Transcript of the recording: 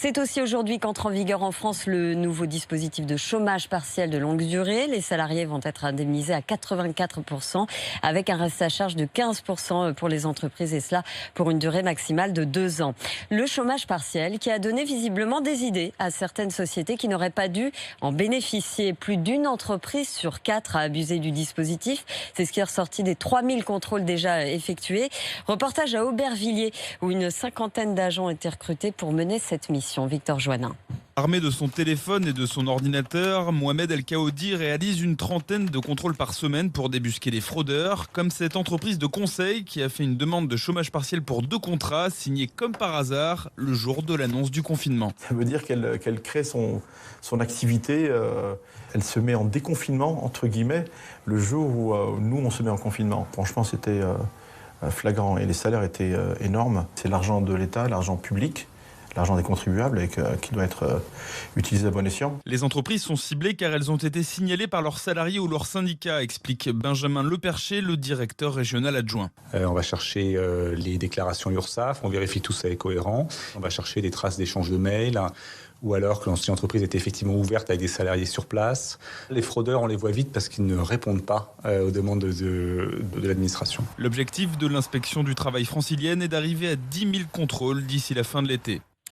C'est aussi aujourd'hui qu'entre en vigueur en France le nouveau dispositif de chômage partiel de longue durée. Les salariés vont être indemnisés à 84% avec un reste à charge de 15% pour les entreprises et cela pour une durée maximale de 2 ans. Le chômage partiel qui a donné visiblement des idées à certaines sociétés qui n'auraient pas dû en bénéficier. Plus d'une entreprise sur 4 a abusé du dispositif. C'est ce qui est ressorti des 3000 contrôles déjà effectués. Reportage à Aubervilliers où une cinquantaine d'agents ont été recrutés pour mener cette mission. Victor Joannin. Armé de son téléphone et de son ordinateur, Mohamed El Kaoudi réalise une trentaine de contrôles par semaine pour débusquer les fraudeurs, comme cette entreprise de conseil qui a fait une demande de chômage partiel pour 2 contrats signés comme par hasard le jour de l'annonce du confinement. Ça veut dire qu'elle crée son activité, elle se met en déconfinement, entre guillemets, le jour où nous on se met en confinement. Franchement, c'était flagrant et les salaires étaient énormes. C'est l'argent de l'État, l'argent public, l'argent des contribuables et qui doit être utilisé à bon escient. Les entreprises sont ciblées car elles ont été signalées par leurs salariés ou leurs syndicats, explique Benjamin Lepercher, le directeur régional adjoint. On va chercher les déclarations URSSAF, on vérifie tout ça est cohérent. On va chercher des traces d'échange de mails ou alors que l'ancienne entreprise était effectivement ouverte avec des salariés sur place. Les fraudeurs, on les voit vite parce qu'ils ne répondent pas aux demandes de l'administration. L'objectif de l'inspection du travail francilienne est d'arriver à 10 000 contrôles d'ici la fin de l'été.